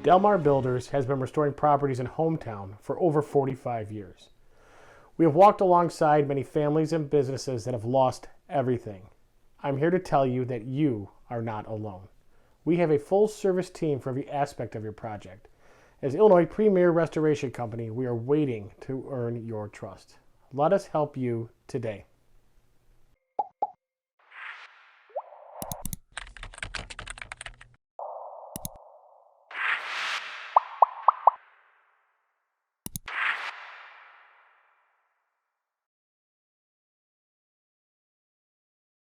Delmar Builders has been restoring properties in hometown for over 45 years. We have walked alongside many families and businesses that have lost everything. I'm here to tell you that you are not alone. We have a full-service team for every aspect of your project. As Illinois' premier restoration company, we are waiting to earn your trust. Let us help you today.